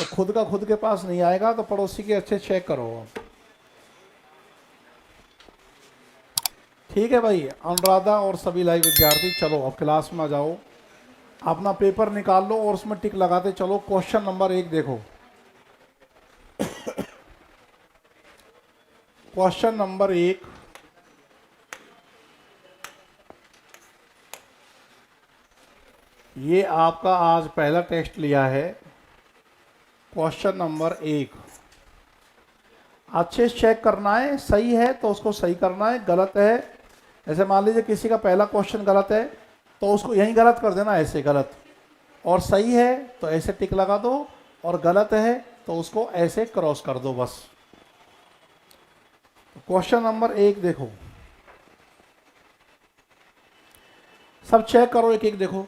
खुद का खुद के पास नहीं आएगा तो पड़ोसी के अच्छे चेक करो। ठीक है भाई, अनुराधा और सभी लाइव विद्यार्थी, चलो अब क्लास में आ जाओ, अपना पेपर निकाल लो और उसमें टिक लगाते चलो। क्वेश्चन नंबर 1 देखो। क्वेश्चन नंबर 1, ये आपका आज पहला टेस्ट लिया है। क्वेश्चन नंबर 1 अच्छे से चेक करना है, सही है तो उसको सही करना है, गलत है, जैसे मान लीजिए किसी का पहला क्वेश्चन गलत है तो उसको यहीं गलत कर देना, ऐसे गलत, और सही है तो ऐसे टिक लगा दो, और गलत है तो उसको ऐसे क्रॉस कर दो बस। क्वेश्चन नंबर 1 देखो, सब चेक करो, एक एक देखो,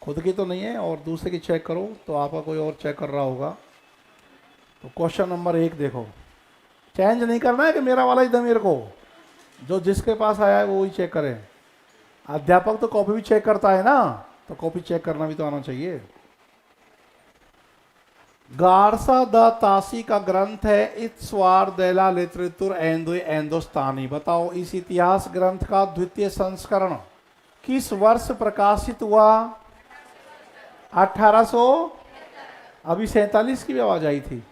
खुद की तो नहीं है और दूसरे की चेक करो तो आपका कोई और चेक कर रहा होगा। तो क्वेश्चन नंबर 1 देखो, चेंज नहीं करना है कि मेरा वाला ही दे मेरे को, जो जिसके पास आया है वो वही चेक करें। अध्यापक तो कॉपी भी चेक करता है ना, तो कॉपी चेक करना भी तो आना चाहिए। गारसा द तासी का ग्रंथ है इत्स्वार देला लिटरेतुर एंदोस्तानी। बताओ इस इतिहास ग्रंथ का द्वितीय संस्करण किस वर्ष प्रकाशित हुआ? 1800, अभी 47 की भी आवाज आई थी।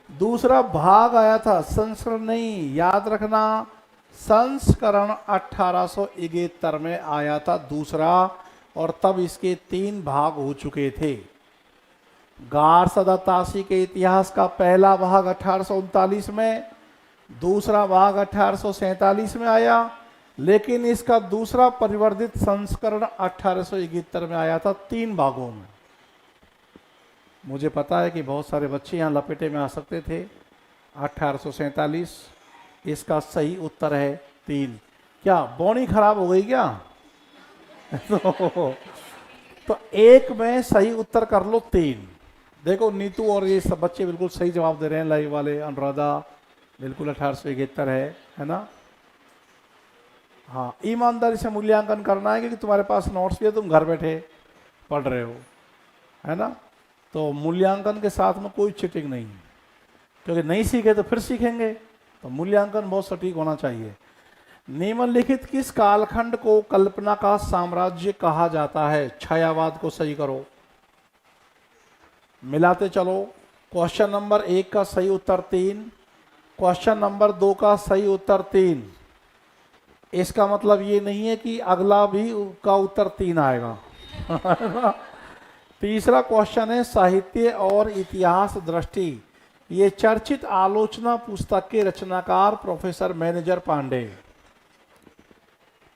दूसरा भाग आया था, संस्करण नहीं, याद रखना, संस्करण 1871 में आया था दूसरा, और तब इसके 3 भाग हो चुके थे। गारसा तासी के इतिहास का पहला भाग 1839 में, दूसरा भाग 1847 में आया, लेकिन इसका दूसरा परिवर्धित संस्करण 1871 में आया था, 3 भागों में। मुझे पता है कि बहुत सारे बच्चे यहाँ लपेटे में आ सकते थे। 1847 इसका सही उत्तर है 3। क्या बोनी खराब हो गई क्या? तो एक में सही उत्तर कर लो 3। देखो नीतू और ये सब बच्चे बिल्कुल सही जवाब दे रहे हैं, लाइव वाले, अनुराधा बिल्कुल 1871 है ना। हाँ, ईमानदारी से मूल्यांकन करना है क्योंकि तुम्हारे पास नोट्स भी है, तुम घर बैठे पढ़ रहे हो, है ना। तो मूल्यांकन के साथ में कोई चीटिंग नहीं, क्योंकि नहीं सीखे तो फिर सीखेंगे, तो मूल्यांकन बहुत सटीक होना चाहिए। निम्नलिखित किस कालखंड को कल्पना का साम्राज्य कहा जाता है? छायावाद को सही करो, मिलाते चलो। क्वेश्चन नंबर 1 का सही उत्तर 3, क्वेश्चन नंबर 2 का सही उत्तर 3। इसका मतलब ये नहीं है कि अगला भी का उत्तर 3 आएगा। तीसरा क्वेश्चन है, साहित्य और इतिहास दृष्टि, ये चर्चित आलोचना पुस्तक के रचनाकार प्रोफेसर मैनेजर पांडे।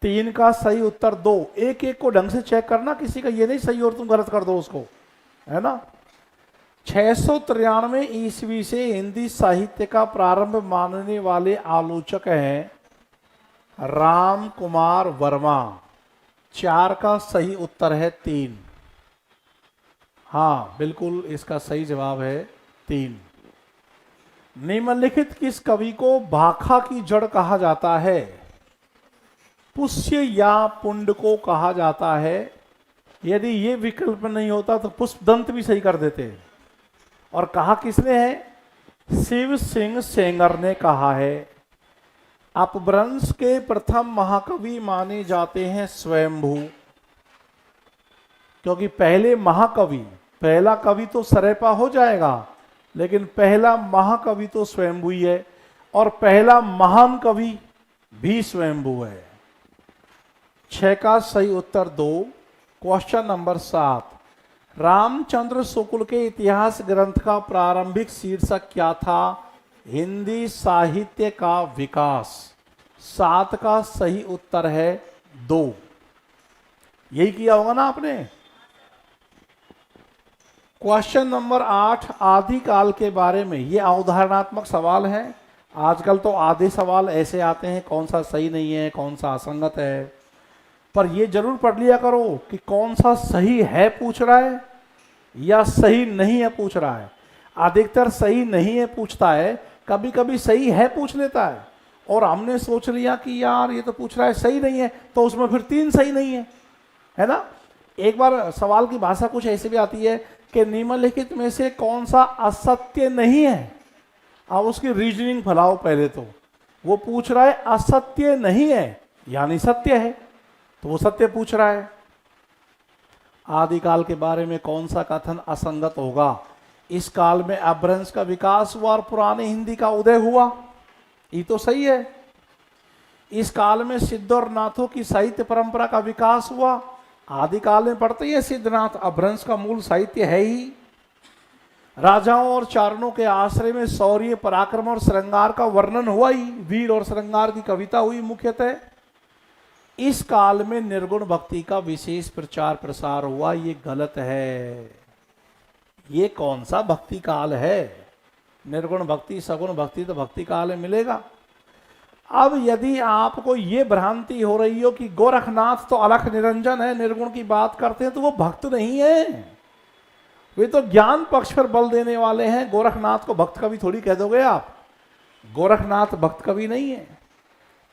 3 का सही उत्तर 2। एक एक को ढंग से चेक करना, किसी का ये नहीं सही और तुम गलत कर दो उसको, है ना। 693 ईस्वी से हिंदी साहित्य का प्रारंभ मानने वाले आलोचक हैं राम कुमार वर्मा। 4 का सही उत्तर है 3। हाँ बिल्कुल, इसका सही जवाब है 3। निम्नलिखित किस कवि को भाखा की जड़ कहा जाता है? पुष्य या पुंड को कहा जाता है। यदि ये विकल्प नहीं होता तो पुष्पदंत भी सही कर देते। और कहा किसने है? शिव सिंह सेंगर ने कहा है। अपभ्रंश के प्रथम महाकवि माने जाते हैं स्वयंभू, क्योंकि पहले महाकवि, पहला कवि तो सरेपा हो जाएगा, लेकिन पहला महाकवि तो स्वयंभू ही है, और पहला महान कवि भी स्वयंभू है। 6 का सही उत्तर 2। क्वेश्चन नंबर 7, रामचंद्र शुक्ल के इतिहास ग्रंथ का प्रारंभिक शीर्षक क्या था? हिंदी साहित्य का विकास। 7 का सही उत्तर है 2। यही किया होगा ना आपने। क्वेश्चन नंबर 8, आदिकाल के बारे में, ये अवधारणात्मक सवाल है। आजकल तो आधे सवाल ऐसे आते हैं, कौन सा सही नहीं है, कौन सा असंगत है, पर ये जरूर पढ़ लिया करो कि कौन सा सही है पूछ रहा है या सही नहीं है पूछ रहा है। अधिकतर सही नहीं है पूछता है, कभी कभी सही है पूछ लेता है, और हमने सोच लिया कि यार ये तो पूछ रहा है सही नहीं है, तो उसमें फिर 3 सही नहीं है ना। एक बार सवाल की भाषा कुछ ऐसी भी आती है कि निम्नलिखित में से कौन सा असत्य नहीं है। अब उसकी रीजनिंग फैलाओ। पहले तो वो पूछ रहा है असत्य नहीं है यानी सत्य है, तो वो सत्य पूछ रहा है। आदिकाल के बारे में कौन सा कथन असंगत होगा। इस काल में अपभ्रंश का विकास हुआ और पुरानी हिंदी का उदय हुआ, ये तो सही है। इस काल में सिद्ध और नाथों की साहित्य परंपरा का विकास हुआ। आदिकाल में पढ़ते ही सिद्धनाथ अपभ्रंश का मूल साहित्य है ही। राजाओं और चारणों के आश्रय में शौर्य, पराक्रम और श्रृंगार का वर्णन हुआ ही, वीर और श्रृंगार की कविता हुई मुख्यतः। इस काल में निर्गुण भक्ति का विशेष प्रचार प्रसार हुआ, ये गलत है। ये कौन सा भक्ति काल है। निर्गुण भक्ति, सगुण भक्ति तो भक्ति काल में मिलेगा। अब यदि आपको ये भ्रांति हो रही हो कि गोरखनाथ तो अलख निरंजन है, निर्गुण की बात करते हैं, तो वो भक्त नहीं है, वे तो ज्ञान पक्ष पर बल देने वाले हैं। गोरखनाथ को भक्त कवि थोड़ी कह दोगे आप, गोरखनाथ भक्त कवि नहीं है।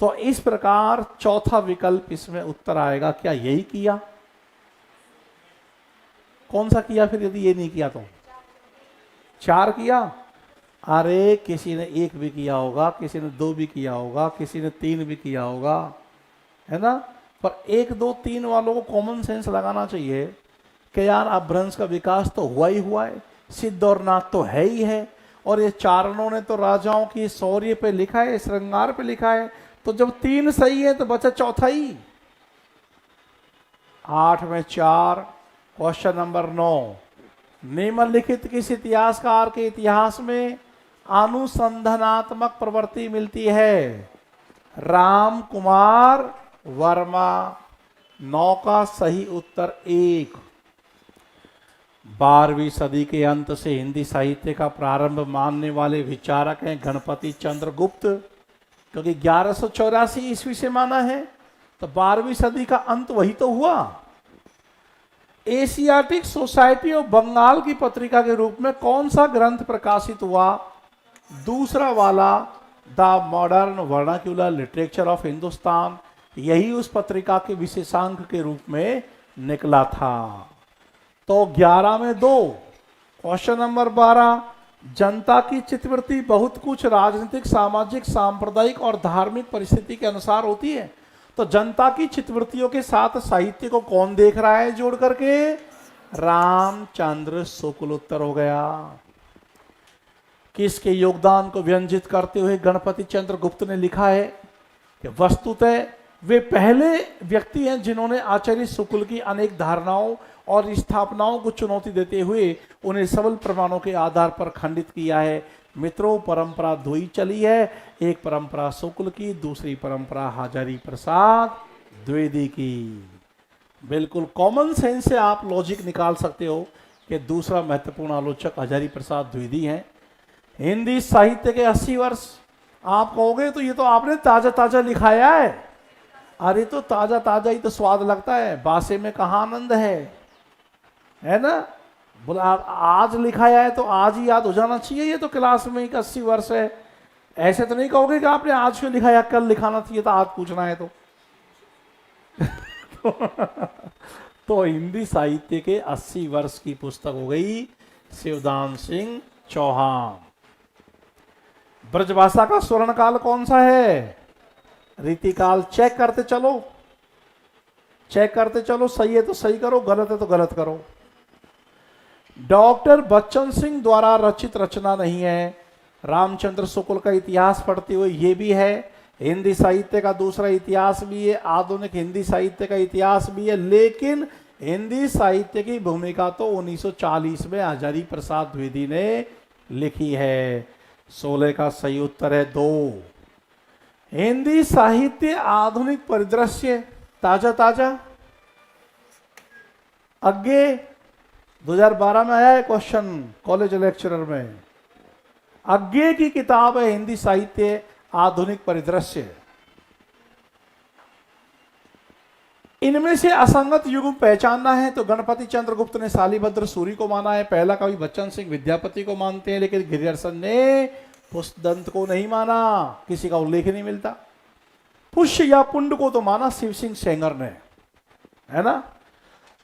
तो इस प्रकार चौथा विकल्प इसमें उत्तर आएगा। क्या यही किया? कौन सा किया फिर यदि ये नहीं किया तो? 4 किया। अरे किसी ने 1 भी किया होगा, किसी ने 2 भी किया होगा, किसी ने 3 भी किया होगा, है ना। पर 1, 2, 3 वालों को कॉमन सेंस लगाना चाहिए कि यार अपभ्रंश का विकास तो हुआ ही हुआ है, सिद्ध और नाथ तो है ही है, और ये चारणों ने तो राजाओं की शौर्य पे लिखा है, श्रृंगार पे लिखा है। तो जब 3 सही है तो बचा चौथा ही। 8 में 4। क्वेश्चन नंबर 9, निम्नलिखित किस इतिहासकार के इतिहास में अनुसंधानात्मक प्रवृत्ति मिलती है। राम कुमार वर्मा। 9 का सही उत्तर 1। 12वीं सदी के अंत से हिंदी साहित्य का प्रारंभ मानने वाले विचारक हैं गणपति चंद्र गुप्त, क्योंकि 1184 ईस्वी से माना है, तो 12वीं सदी का अंत वही तो हुआ। एशियाटिक सोसाइटी ऑफ बंगाल की पत्रिका के रूप में कौन सा ग्रंथ प्रकाशित हुआ? दूसरा वाला, the modern vernacular literature of Hindustan. यही उस पत्रिका के विशेषांक के रूप में निकला था। तो 11 में 2। क्वेश्चन नंबर 12, जनता की चित्तवृत्ति बहुत कुछ राजनीतिक, सामाजिक, सांप्रदायिक और धार्मिक परिस्थिति के अनुसार होती है। तो जनता की चित्तवृत्तियों के साथ साहित्य को कौन देख रहा है जोड़ करके? रामचंद्र शुक्ल। उत्तर हो गया। किसके योगदान को व्यंजित करते हुए गणपति चंद्र गुप्त ने लिखा है कि वस्तुतः वे पहले व्यक्ति हैं जिन्होंने आचार्य शुक्ल की अनेक धारणाओं और स्थापनाओं को चुनौती देते हुए उन्हें सबल प्रमाणों के आधार पर खंडित किया है। मित्रों, परंपरा 2 ही चली है, एक परंपरा शुक्ल की, दूसरी परंपरा हजारी प्रसाद द्विवेदी की। बिल्कुल कॉमन सेंस से आप लॉजिक निकाल सकते हो कि दूसरा महत्वपूर्ण आलोचक हजारी प्रसाद द्विवेदी हैं। हिंदी साहित्य के 80 वर्ष। आप कहोगे तो ये तो आपने ताजा ताजा लिखाया है। अरे तो ताजा ताजा ही तो स्वाद लगता है, बासे में कहाँ आनंद है ना। बोला आज लिखाया है तो आज ही याद हो जाना चाहिए। ये तो क्लास में 80 वर्ष है, ऐसे तो नहीं कहोगे कि आपने आज क्यों लिखाया, कल लिखाना चाहिए था, आज पूछना है तो। तो हिंदी साहित्य के 80 वर्ष की पुस्तक हो गई शिवदान सिंह चौहान। ब्रजभाषा का स्वर्ण काल कौन सा है? रीतिकाल। चेक करते चलो, चेक करते चलो, सही है तो सही करो, गलत है तो गलत करो। डॉक्टर बच्चन सिंह द्वारा रचित रचना नहीं है। रामचंद्र शुक्ल का इतिहास पढ़ते हुए ये भी है, हिंदी साहित्य का दूसरा इतिहास भी है, आधुनिक हिंदी साहित्य का इतिहास भी है। लेकिन हिंदी साहित्य की भूमिका तो 1940 में हजारी प्रसाद द्विवेदी ने लिखी है। 16 का सही उत्तर है 2। हिंदी साहित्य आधुनिक परिदृश्य, ताजा ताजा आगे 2012 में आया है क्वेश्चन कॉलेज लेक्चरर में। आगे की किताब है हिंदी साहित्य आधुनिक परिदृश्य। इनमें से असंगत युग पहचानना है तो गणपति चंद्र गुप्त ने शालिभद्र सूरी को माना है, पहला कवि बच्चन सिंह विद्यापति को मानते हैं, लेकिन गिरियर्सन ने पुष्पदंत को नहीं माना, किसी का उल्लेख नहीं मिलता। पुष्य या पुंड को तो माना शिव सिंह सेंगर ने, है ना।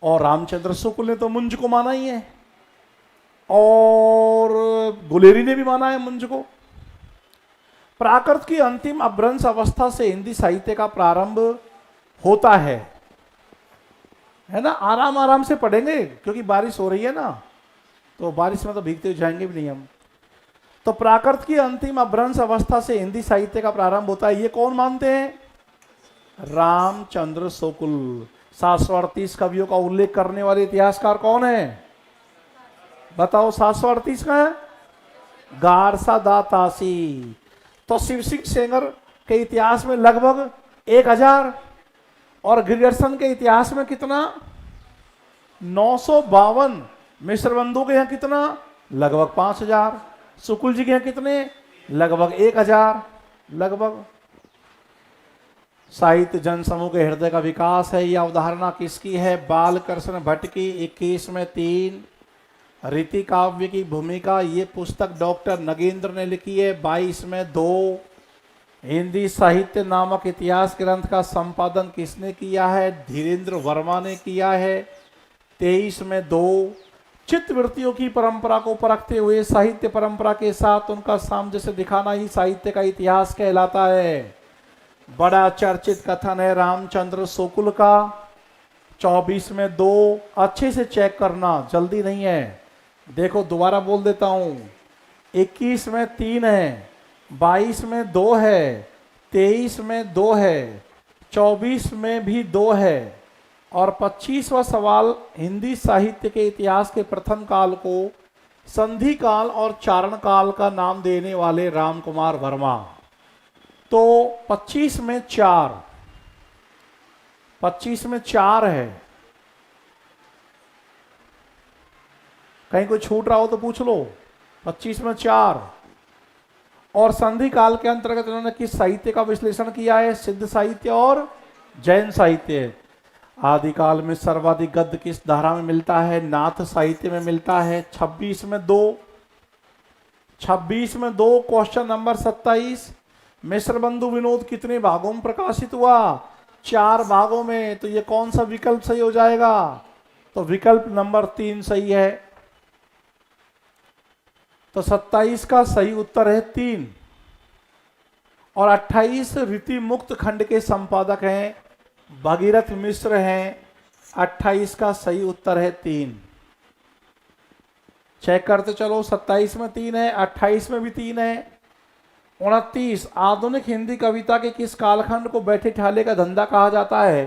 और रामचंद्र शुक्ल ने तो मुंज को माना ही है। और गुलेरी ने भी माना है मुंज को। प्राकृत की अंतिम अपभ्रंश अवस्था से हिंदी साहित्य का प्रारंभ होता है ना। आराम आराम से पढ़ेंगे क्योंकि बारिश हो रही है ना, तो बारिश में तो भीगते हुए जाएंगे भी नहीं हम। तो प्राकृत की अंतिम अपभ्रंश अवस्था से हिंदी साहित्य का प्रारंभ होता है, ये कौन मानते हैं? रामचंद्र शुक्ल। 738 कवियों का उल्लेख करने वाले इतिहासकार कौन है? बताओ 738 का है? गारसा दातासी। तो शिव सिंह सेंगर के इतिहास में लगभग 1000 और ग्रियर्सन के इतिहास में कितना? 952। मिश्र बंधु के यहाँ कितना? लगभग 5000। शुक्ल जी के यहाँ कितने? लगभग 1000। लगभग। साहित्य जन समूह के हृदय का विकास है, यह अवधारणा किसकी है? बालकृष्ण भट्ट की। 21 में 3। रीति काव्य की भूमिका, ये पुस्तक डॉक्टर नगेंद्र ने लिखी है। 22 में 2। हिंदी साहित्य नामक इतिहास ग्रंथ का संपादन किसने किया है? धीरेन्द्र वर्मा ने किया है। 23 में 2। चित्तवृत्तियों की परंपरा को परखते हुए साहित्य परंपरा के साथ उनका सामंजस्य दिखाना ही साहित्य का इतिहास कहलाता है। बड़ा चर्चित कथन है रामचंद्र शुक्ल का। 24 में 2। अच्छे से चेक करना, जल्दी नहीं है। देखो दोबारा बोल देता हूं। 21 में 3 है, 22 में 2 है, 23 में 2 है, 24 में भी 2 है और 25वां सवाल हिंदी साहित्य के इतिहास के प्रथम काल को संधि काल और चारण काल का नाम देने वाले राम कुमार वर्मा। तो 25 में 4, 25 में 4 है। कहीं कोई छूट रहा हो तो पूछ लो। 25 में 4। और संधि काल के अंतर्गत इन्होंने किस साहित्य का विश्लेषण किया है? सिद्ध साहित्य और जैन साहित्य। आदिकाल में सर्वाधिक गद्य किस धारा में मिलता है? नाथ साहित्य में मिलता है। 26 में 2। 26 में 2। Question number 27। मिश्र बंधु विनोद कितने भागों में प्रकाशित हुआ? 4 भागों में। तो ये कौन सा विकल्प सही हो जाएगा? तो विकल्प नंबर 3 सही है। तो 27 का सही उत्तर है 3। और 28 रीति मुक्त खंड के संपादक हैं भगीरथ मिश्र हैं। 28 का सही उत्तर है 3। चेक करते चलो। 27 में 3 है, 28 में भी 3 है। 29 आधुनिक हिंदी कविता के किस कालखंड को बैठे ठाले का धंधा कहा जाता है?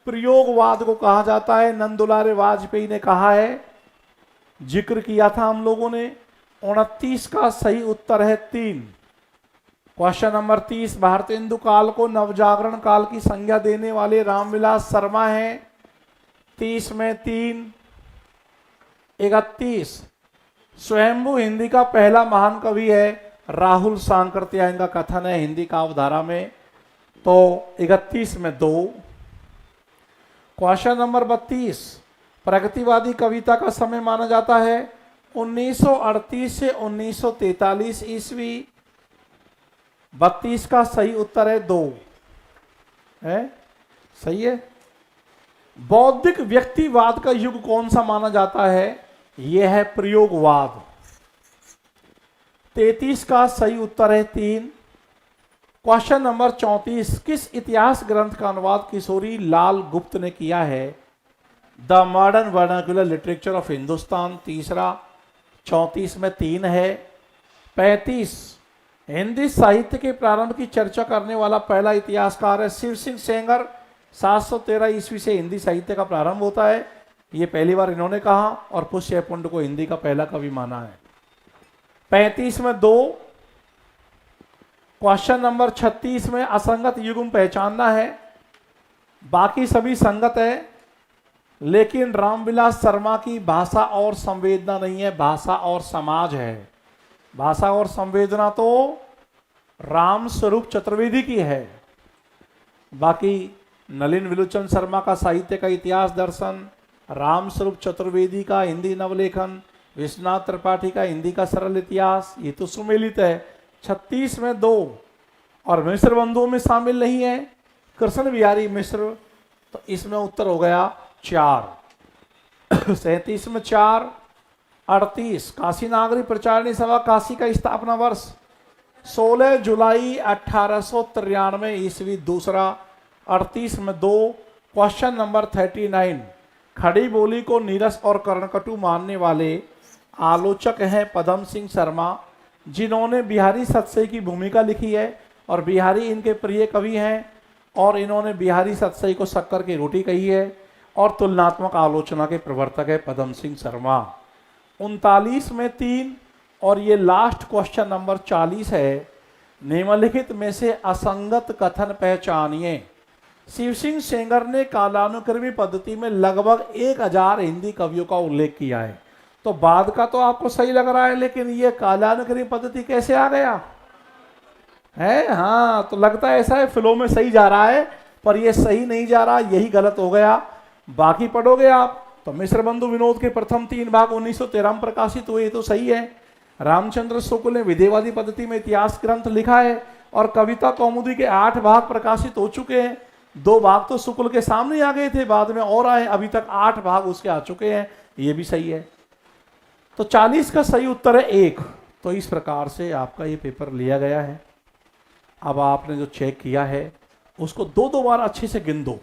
प्रयोगवाद को कहा जाता है। नंदुलारे वाजपेयी ने कहा है, जिक्र किया था हम लोगों ने। 29 का सही उत्तर है 3। क्वेश्चन नंबर 30 भारतेंदु काल को नवजागरण काल की संज्ञा देने वाले रामविलास शर्मा हैं। 30 में 3। 31 स्वयंभू हिंदी का पहला महान कवि है राहुल सांकृत्यायन का कथन है हिंदी काव्यधारा में। तो 31 में 2। क्वेश्चन नंबर 32 प्रगतिवादी कविता का समय माना जाता है 1938 से 1943 ईस्वी। 32 का सही उत्तर है 2 है। सही है। बौद्धिक व्यक्तिवाद का युग कौन सा माना जाता है? यह है प्रयोगवाद। 33 का सही उत्तर है 3। क्वेश्चन नंबर 34 किस इतिहास ग्रंथ का अनुवाद किशोरी लाल गुप्त ने किया है? The modern vernacular literature of Hindustan. तीसरा। 34 में 3 है। 35 हिंदी साहित्य के प्रारंभ की चर्चा करने वाला पहला इतिहासकार है शिव सिंह सेंगर। 713 ईस्वी से हिंदी साहित्य का प्रारंभ होता है, ये पहली बार इन्होंने कहा और पुष्यपुंड को हिंदी का पहला कवि माना है। 35 में 2। क्वेश्चन नंबर 36 में असंगत युग्म पहचानना है, बाकी सभी संगत है, लेकिन रामविलास शर्मा की भाषा और संवेदना नहीं है, भाषा और समाज है। भाषा और संवेदना तो राम स्वरूप चतुर्वेदी की है। बाकी नलिन विलोचन शर्मा का साहित्य का इतिहास दर्शन, राम स्वरूप चतुर्वेदी का हिंदी नवलेखन, विश्वनाथ त्रिपाठी का हिंदी का सरल इतिहास, ये तो सुमेलित है। 36 में 2 और मिश्र बंधुओं में शामिल नहीं है कृष्ण बिहारी मिश्र, तो इसमें उत्तर हो गया 4। 37 में 4। 38 काशी नागरी प्रचारणी सभा काशी का स्थापना वर्ष 16 जुलाई 1893 ईस्वी। दूसरा 38 में 2। क्वेश्चन नंबर 39, खड़ी बोली को नीरस और कर्णकटु मानने वाले आलोचक हैं पदम सिंह शर्मा, जिन्होंने बिहारी सतसई की भूमिका लिखी है और बिहारी इनके प्रिय कवि हैं और इन्होंने बिहारी सतसई को शक्कर की रोटी कही है और तुलनात्मक आलोचना के प्रवर्तक है पदम सिंह शर्मा। 39 में 3 और ये लास्ट क्वेश्चन नंबर 40 है। निम्नलिखित में से असंगत कथन पहचानिए। शिव सिंह सेंगर ने कालानुक्रमी पद्धति में लगभग 1000 हिंदी कवियों का उल्लेख किया है। तो बाद का तो आपको सही लग रहा है, लेकिन ये कालानुक्रमी पद्धति कैसे आ गया है? हाँ, तो लगता है ऐसा है फ्लो में सही जा रहा है, पर ये सही नहीं जा रहा, यही गलत हो गया। बाकी पढ़ोगे आप तो मिश्र बंधु विनोद के प्रथम 3 भाग 1913 में प्रकाशित हुए, तो सही है। रामचंद्र शुक्ल ने विधेयवादी पद्धति में इतिहास ग्रंथ लिखा है और कविता कौमुदी के 8 भाग प्रकाशित हो चुके हैं। 2 भाग तो शुक्ल के सामने आ गए थे, बाद में और आए, अभी तक 8 भाग उसके आ चुके हैं, ये भी सही है। तो 40 का सही उत्तर है 1। तो इस प्रकार से आपका ये पेपर लिया गया है। अब आपने जो चेक किया है उसको 2-2 बार अच्छे से गिन दो,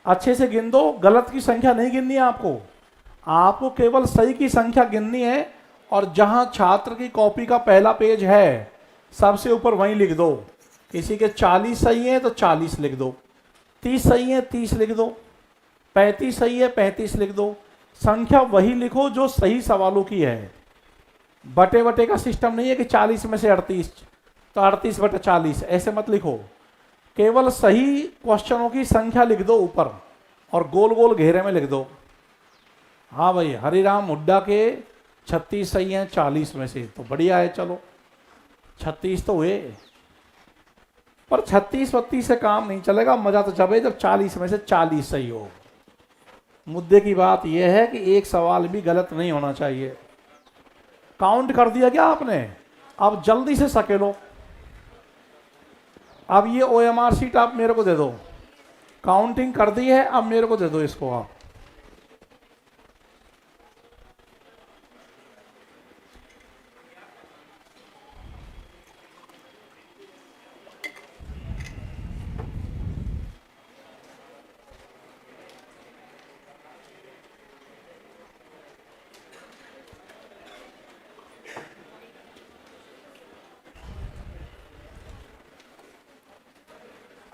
अच्छे से गिन दो। गलत की संख्या नहीं गिननी है आपको केवल सही की संख्या गिननी है। और जहां छात्र की कॉपी का पहला पेज है सबसे ऊपर वहीं लिख दो। किसी के 40 सही है तो 40 लिख दो, 30 सही है 30 लिख दो, 35 सही है 35 लिख दो। संख्या वही लिखो जो सही सवालों की है। बटे बटे का सिस्टम नहीं है कि 40 में से 38 तो 38/40, ऐसे मत लिखो। केवल सही क्वेश्चनों की संख्या लिख दो ऊपर और गोल गोल घेरे में लिख दो। हाँ भाई, हरिराम हुड्डा के 36 सही हैं 40 में से, तो बढ़िया है। चलो 36 तो हुए, पर 36-32 से काम नहीं चलेगा। मजा तो जब है जब 40 में से 40 सही हो। मुद्दे की बात यह है कि एक सवाल भी गलत नहीं होना चाहिए। काउंट कर दिया क्या आपने? अब जल्दी से सकेलो। अब ये OMR शीट आप मेरे को दे दो। काउंटिंग कर दी है, अब मेरे को दे दो इसको आप।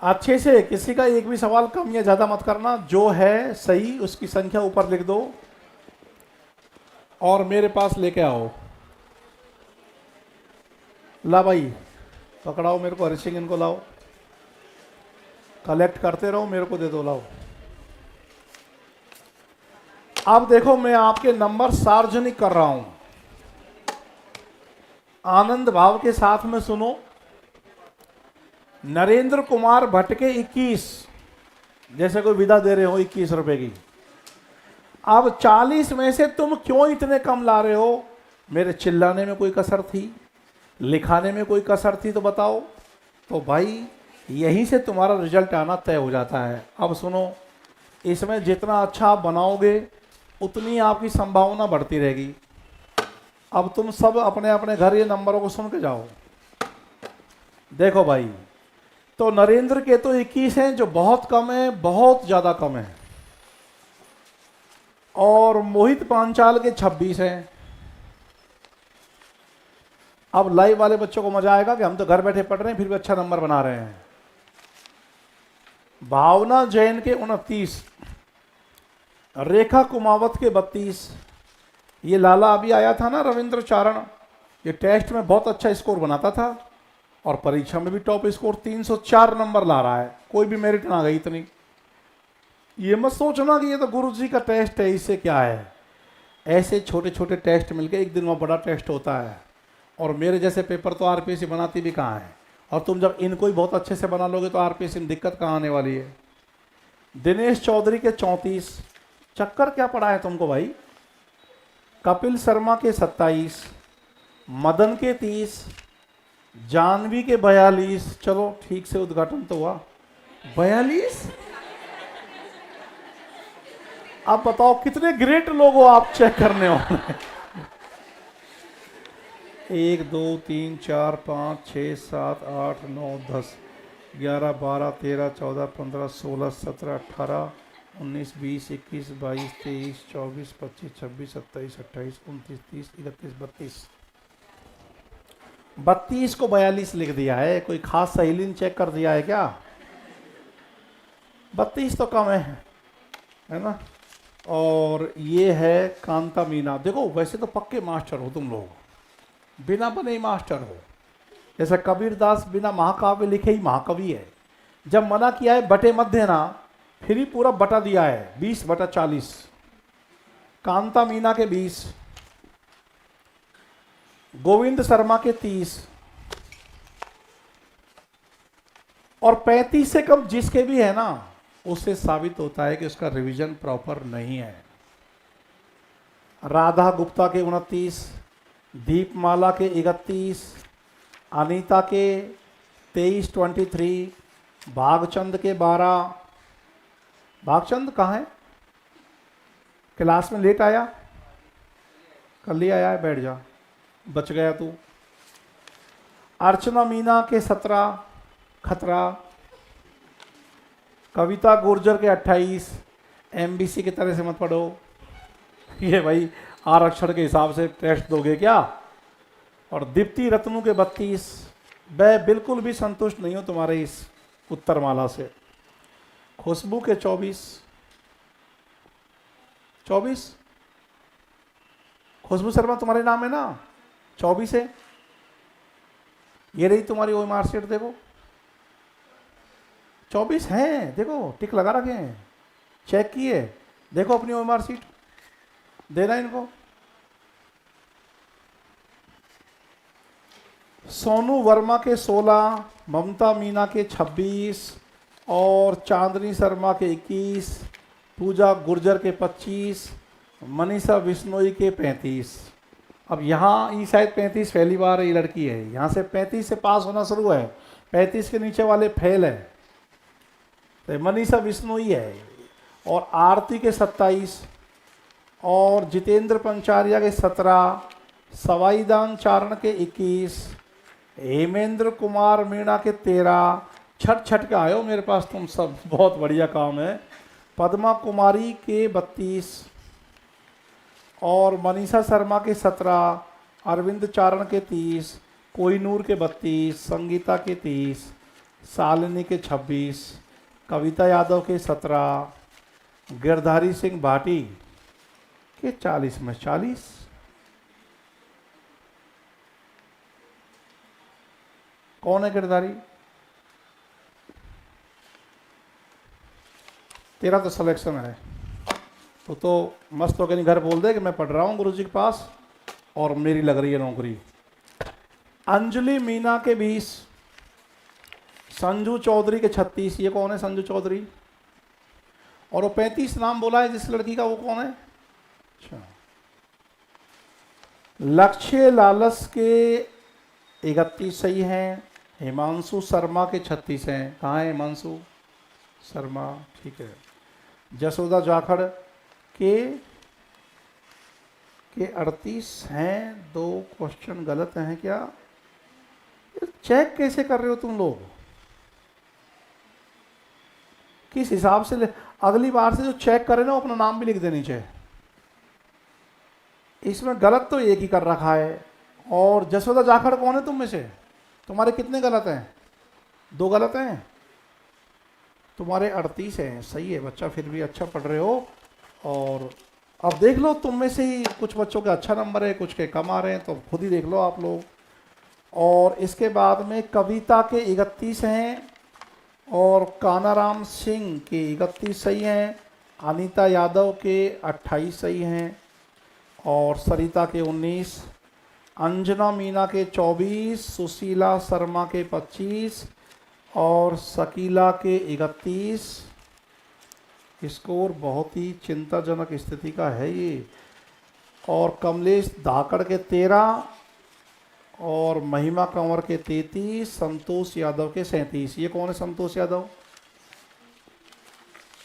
अच्छे से, किसी का एक भी सवाल कम या ज्यादा मत करना। जो है सही उसकी संख्या ऊपर लिख दो और मेरे पास लेके आओ। ला भाई, पकड़ाओ मेरे को, हरि सिंह इनको लाओ। कलेक्ट करते रहो, मेरे को दे दो, लाओ। अब देखो, मैं आपके नंबर सार्वजनिक कर रहा हूं, आनंद भाव के साथ में सुनो। नरेंद्र कुमार भट्ट के 21, जैसे कोई विदा दे रहे हो 21 रुपए की। अब 40 में से तुम क्यों इतने कम ला रहे हो? मेरे चिल्लाने में कोई कसर थी, लिखाने में कोई कसर थी तो बताओ। तो भाई यहीं से तुम्हारा रिजल्ट आना तय हो जाता है। अब सुनो, इसमें जितना अच्छा आप बनाओगे उतनी आपकी संभावना बढ़ती रहेगी। अब तुम सब अपने अपने घर ये नंबरों को सुन के जाओ। देखो भाई, तो नरेंद्र के तो 21 हैं, जो बहुत कम है, बहुत ज्यादा कम है। और मोहित पांचाल के 26 हैं। अब लाइव वाले बच्चों को मजा आएगा कि हम तो घर बैठे पढ़ रहे हैं फिर भी अच्छा नंबर बना रहे हैं। भावना जैन के 29, रेखा कुमावत के 32। ये लाला अभी आया था ना, रविंद्र चारण, ये टेस्ट में बहुत अच्छा स्कोर बनाता था और परीक्षा में भी टॉप स्कोर 304 नंबर ला रहा है। कोई भी मेरिट ना गई इतनी। ये मत सोचना कि ये तो गुरुजी का टेस्ट है, इससे क्या है। ऐसे छोटे छोटे टेस्ट मिलके एक दिन में बड़ा टेस्ट होता है। और मेरे जैसे पेपर तो आरपीएससी बनाती भी कहाँ है। और तुम जब इनको ही बहुत अच्छे से बना लोगे तो आरपीएससी में दिक्कत कहाँ आने वाली है। दिनेश चौधरी के 34, चक्कर क्या पड़ा है तुमको भाई। कपिल शर्मा के 27, मदन के 30, जानवी के 42। चलो ठीक से उद्घाटन तो हुआ। 42 अब बताओ कितने ग्रेट लोग हो आप चेक करने हो। 1 2 3 4 5 6 7 8 9 10 11 12 13 14 15 16 17 18 19 20 21 22 23 24 25 26 27 28 29 30 31 32 32 को 42 लिख दिया है। कोई खास सहेली ने चेक कर दिया है क्या? 32 तो कम है ना। और ये है कांता मीना। देखो वैसे तो पक्के मास्टर हो तुम लोग, बिना बने ही मास्टर हो। जैसे कबीरदास बिना महाकाव्य लिखे ही महाकवि है। जब मना किया है बटे मत देना, फिर ही पूरा बटा दिया है। 20/40 कांता मीना के 20, गोविंद शर्मा के 30 और 35 से कम जिसके भी है ना, उससे साबित होता है कि उसका रिवीजन प्रॉपर नहीं है। राधा गुप्ता के 29, दीपमाला के 31, अनीता के 23 भागचंद के 12। भागचंद कहाँ है? क्लास में लेट आया? कल ही आया है, बैठ जा, बच गया तू। अर्चना मीना के 17 खतरा। कविता गुर्जर के 28। एमबीसी की तरह से मत पढ़ो, ये भाई आरक्षण के हिसाब से टेस्ट दोगे क्या? और दीप्ति रत्नू के 32। मैं बिल्कुल भी संतुष्ट नहीं हूं तुम्हारे इस उत्तरमाला से। खुशबू के 24। खुशबू शर्मा तुम्हारे नाम है ना? 24 है। ये रही तुम्हारी वो मार्कशीट, देखो 24 हैं, देखो टिक लगा रखे हैं, चेक किए, देखो अपनी वो मार्कशीट, देना इनको। सोनू वर्मा के 16, ममता मीना के 26 और चांदनी शर्मा के 21, पूजा गुर्जर के 25, मनीषा बिश्नोई के 35। अब यहाँ ये शायद 35 पहली बार ये लड़की है, यहाँ से 35 से पास होना शुरू है, 35 के नीचे वाले फेल है। तो मनीषा बिश्नोई है। और आरती के 27 और जितेंद्र पंचारिया के 17, सवाईदान चारण के 21, हेमेंद्र कुमार मीणा के 13। छट के आए हो मेरे पास तुम सब, बहुत बढ़िया काम है। पद्मा कुमारी के 32 और मनीषा शर्मा के 17, अरविंद चारण के 30, कोहिनूर के 32, संगीता के 30, शालिनी के 26, कविता यादव के 17, गिरधारी सिंह भाटी के 40 में 40। कौन है गिरधारी? तेरा तो सिलेक्शन है, तो मस्त होकर नहीं घर बोल दे कि मैं पढ़ रहा हूँ गुरुजी के पास और मेरी लग रही है नौकरी। अंजलि मीना के 20, संजू चौधरी के 36। ये कौन है संजू चौधरी? और वो 35 नाम बोला है जिस लड़की का, वो कौन है? अच्छा, लक्ष्य लालस के 31 सही हैं। हिमांशु शर्मा के 36 हैं। कहाँ है हिमांशु शर्मा? ठीक है। जसोदा जाखड़ के 38 हैं। 2 क्वेश्चन गलत हैं क्या? चेक कैसे कर रहे हो तुम लोग? किस हिसाब से अगली बार से जो चेक करे ना वो अपना नाम भी लिख देनी चाहिए। इसमें गलत तो एक ही कर रखा है। और जसोदा जाखड़ कौन है तुम में से? तुम्हारे कितने गलत हैं? 2 गलत हैं। तुम्हारे 38 हैं। सही है बच्चा, फिर भी अच्छा पढ़ रहे हो। और अब देख लो तुम में से ही कुछ बच्चों का अच्छा नंबर है, कुछ के कम आ रहे हैं, तो खुद ही देख लो आप लोग। और इसके बाद में कविता के 31 हैं और कानाराम सिंह के 31 सही हैं। अनीता यादव के 28 सही हैं और सरिता के 19, अंजना मीना के 24, सुशीला शर्मा के 25 और शकीला के 31। स्कोर बहुत ही चिंताजनक स्थिति का है ये। और कमलेश धाकड़ के 13 और महिमा कंवर के 33, संतोष यादव के 37। ये कौन है संतोष यादव?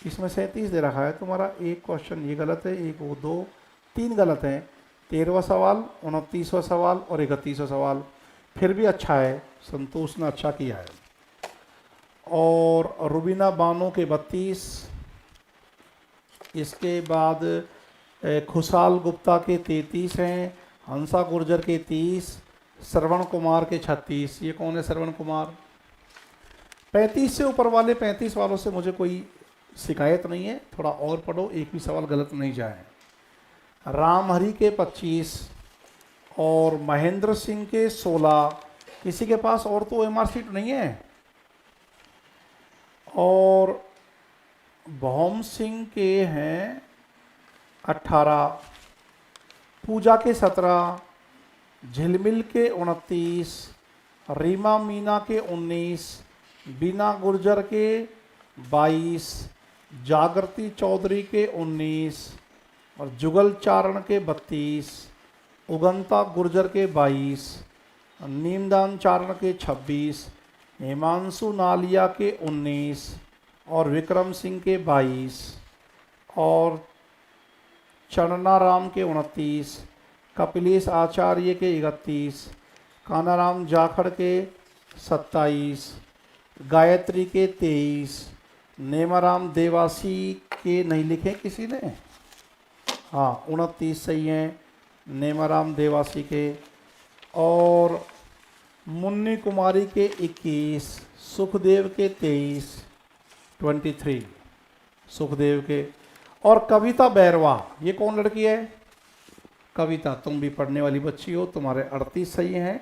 इसमें 37 दे रखा है तुम्हारा, एक क्वेश्चन ये गलत है, एक वो, दो, तीन गलत हैं। 13वां सवाल, 29वां सवाल और 31वां सवाल। फिर भी अच्छा है, संतोष ने अच्छा किया है। और रुबीना बानो के 32, इसके बाद खुशहाल गुप्ता के 33 हैं, हंसा गुर्जर के 30, श्रवण कुमार के 36। ये कौन है श्रवण कुमार? 35 से ऊपर वाले 35 वालों से मुझे कोई शिकायत नहीं है, थोड़ा और पढ़ो, एक भी सवाल गलत नहीं जाए। रामहरि के 25 और महेंद्र सिंह के 16। किसी के पास और तो एमआर शीट नहीं है। और भौम सिंह के हैं 18, पूजा के 17, झिलमिल के 29, रीमा मीना के 19, बीना गुर्जर के 22, जागृति चौधरी के 19 और जुगल चारण के 32, उगंता गुर्जर के 22, नीमदान चारण के 26, हिमांशु नालिया के 19 और विक्रम सिंह के 22 और चन्नाराम के 29, कपिलेश आचार्य के 31, कानाराम जाखड़ के 27, गायत्री के 23, नेमाराम देवासी के नहीं लिखे किसी ने, हाँ 29 सही हैं नेमाराम देवासी के। और मुन्नी कुमारी के 21, सुखदेव के 23, 23 सुखदेव के। और कविता बैरवा, ये कौन लड़की है? कविता, तुम भी पढ़ने वाली बच्ची हो, तुम्हारे 38 सही हैं,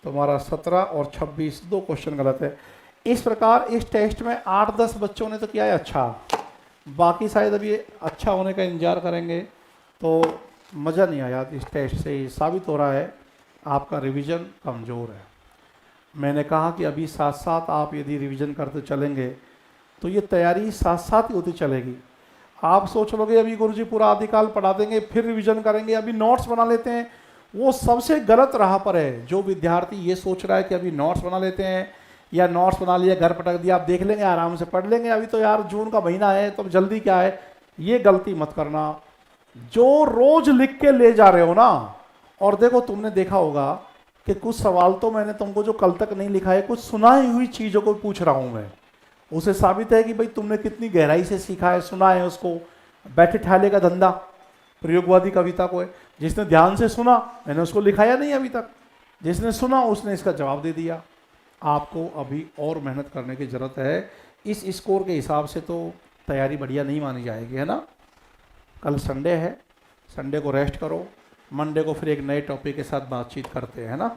तुम्हारा 17 और 26 दो क्वेश्चन गलत है। इस प्रकार इस टेस्ट में 8-10 बच्चों ने तो किया है अच्छा, बाकी शायद अभी अच्छा होने का इंतजार करेंगे, तो मज़ा नहीं आया। इस टेस्ट से ये साबित हो रहा है आपका रिवीजन कमज़ोर है। मैंने कहा कि अभी साथ साथ आप यदि रिवीजन करते चलेंगे तो ये तैयारी साथ साथ ही होती चलेगी। आप सोच लोगे अभी गुरुजी पूरा आदिकाल पढ़ा देंगे फिर रिवीजन करेंगे, अभी नोट्स बना लेते हैं, वो सबसे गलत राह पर है। जो विद्यार्थी ये सोच रहा है कि अभी नोट्स बना लेते हैं या नोट्स बना लिया घर पटक दिया, आप देख लेंगे आराम से पढ़ लेंगे, अभी तो यार जून का महीना है तो जल्दी क्या है, ये गलती मत करना। जो रोज लिख के ले जा रहे हो ना, और देखो तुमने देखा होगा कि कुछ सवाल तो मैंने तुमको जो कल तक नहीं लिखा है, कुछ सुनाई हुई चीज़ों को पूछ रहा हूँ मैं, उसे साबित है कि भाई तुमने कितनी गहराई से सीखा है, सुना है उसको। बैठे ठाले का धंधा प्रयोगवादी कविता को है, जिसने ध्यान से सुना, मैंने उसको लिखाया नहीं अभी तक, जिसने सुना उसने इसका जवाब दे दिया। आपको अभी और मेहनत करने की ज़रूरत है। इस स्कोर के हिसाब से तो तैयारी बढ़िया नहीं मानी जाएगी, है ना। कल संडे है, संडे को रेस्ट करो, मंडे को फिर एक नए टॉपिक के साथ बातचीत करते हैं, ना।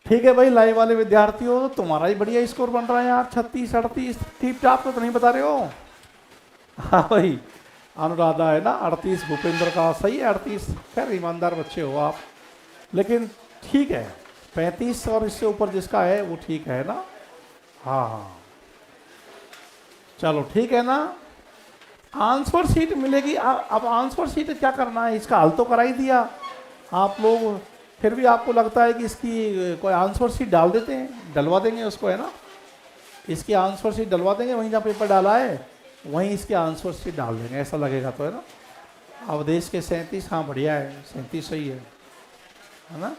ठीक है भाई, लाइव वाले विद्यार्थियों, तुम्हारा ही बढ़िया स्कोर बन रहा है यार, 36, 38 ठीक ठाक तो नहीं बता रहे हो। हाँ भाई, अनुराधा है ना 38, भूपेंद्र का सही है 38, खैर ईमानदार बच्चे हो आप, लेकिन ठीक है 35 और इससे ऊपर जिसका है वो ठीक है ना। हाँ हाँ चलो ठीक है ना। आंसर शीट मिलेगी, अब आंसर शीट क्या करना है, इसका हल तो करा ही दिया आप लोग, फिर भी आपको लगता है कि इसकी कोई आंसर शीट डाल देते हैं, डलवा देंगे उसको, है ना। इसकी आंसर शीट डलवा देंगे, वहीं जहाँ पेपर डाला है वहीं इसके आंसर शीट डाल देंगे, ऐसा लगेगा तो, है ना। अवधेश के 37, हाँ बढ़िया है, 37 सही है ना।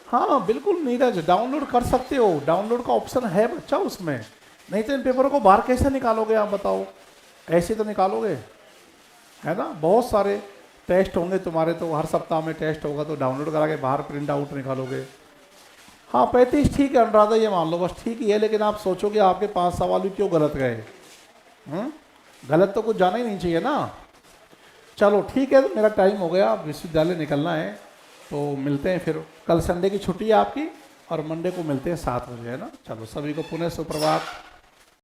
हाँ बिल्कुल नीरज, डाउनलोड कर सकते हो, डाउनलोड का ऑप्शन है बच्चा उसमें, नहीं तो इन पेपरों को बाहर कैसे निकालोगे आप बताओ, ऐसे तो निकालोगे, है ना। बहुत सारे टेस्ट होंगे तुम्हारे, तो हर सप्ताह में टेस्ट होगा, तो डाउनलोड करा के बाहर प्रिंट आउट निकालोगे। हाँ 35 ठीक है अनुराधा, ये मान लो बस ठीक ही है, लेकिन आप सोचोगे आपके 5 सवाल भी क्यों गलत गए, गलत तो कुछ जाना ही नहीं चाहिए ना। चलो ठीक है, तो मेरा टाइम हो गया, विश्वविद्यालय निकलना है, तो मिलते हैं फिर। कल संडे की छुट्टी है आपकी, और मंडे को मिलते हैं 7 बजे, है ना। चलो सभी को पुनः सुप्रभात।